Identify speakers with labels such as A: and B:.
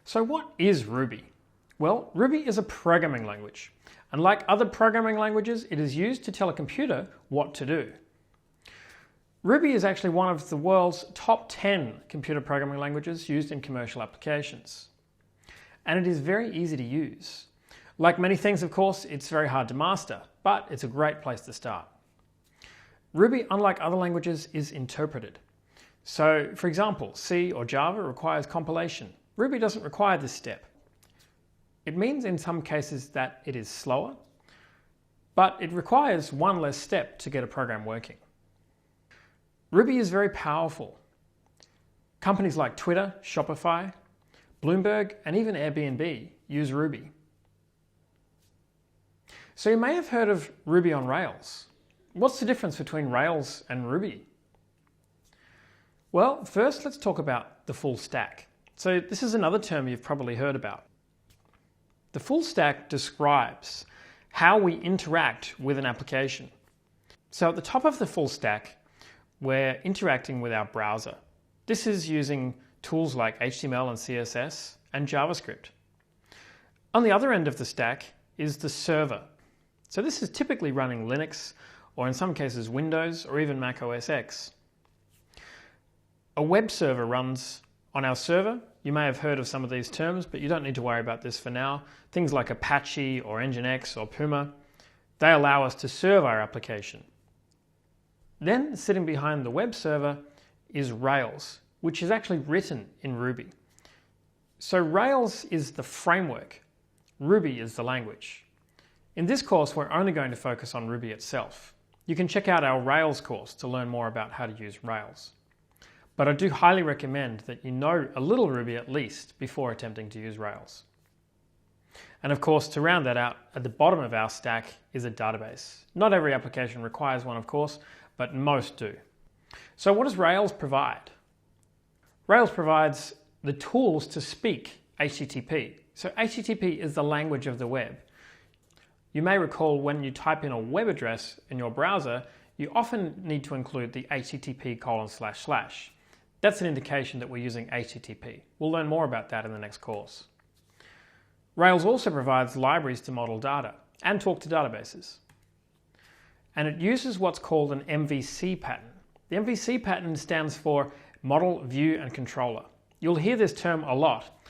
A: So what is Ruby? Well, Ruby is a programming language. Unlike other programming languages, it is used to tell a computer what to do. Ruby is actually one of the world's top 10 computer programming languages used in commercial applications. And it is very easy to use. Like many things, of course, it's very hard to master, but it's a great place to start. Ruby, unlike other languages, is interpreted. So, for example, C or Java requires compilation. Ruby doesn't require this step. It means in some cases that it is slower, but it requires one less step to get a program working. Ruby is very powerful. Companies like Twitter, Shopify, Bloomberg, and even Airbnb use Ruby. So you may have heard of Ruby on Rails. What's the difference between Rails and Ruby? Well, first let's talk about the full stack. So this is another term you've probably heard about. The full stack describes how we interact with an application. So at the top of the full stack, we're interacting with our browser. This is using tools like HTML and CSS and JavaScript. On the other end of the stack is the server. So this is typically running Linux, or in some cases Windows, or even Mac OS X. A web server runs on our server. You may have heard of some of these terms, but you don't need to worry about this for now. Things like Apache or Nginx or Puma, they allow us to serve our application. Then sitting behind the web server is Rails, which is actually written in Ruby. So Rails is the framework. Ruby is the language. In this course, we're only going to focus on Ruby itself. You can check out our Rails course to learn more about how to use Rails. But I do highly recommend that you know a little Ruby at least before attempting to use Rails. And of course, to round that out, at the bottom of our stack is a database. Not every application requires one, of course, but most do. So what does Rails provide? Rails provides the tools to speak HTTP. So HTTP is the language of the web. You may recall when you type in a web address in your browser, you often need to include the http://. That's an indication that we're using HTTP. We'll learn more about that in the next course. Rails also provides libraries to model data and talk to databases. And it uses what's called an MVC pattern. The MVC pattern stands for Model, View, and Controller. You'll hear this term a lot,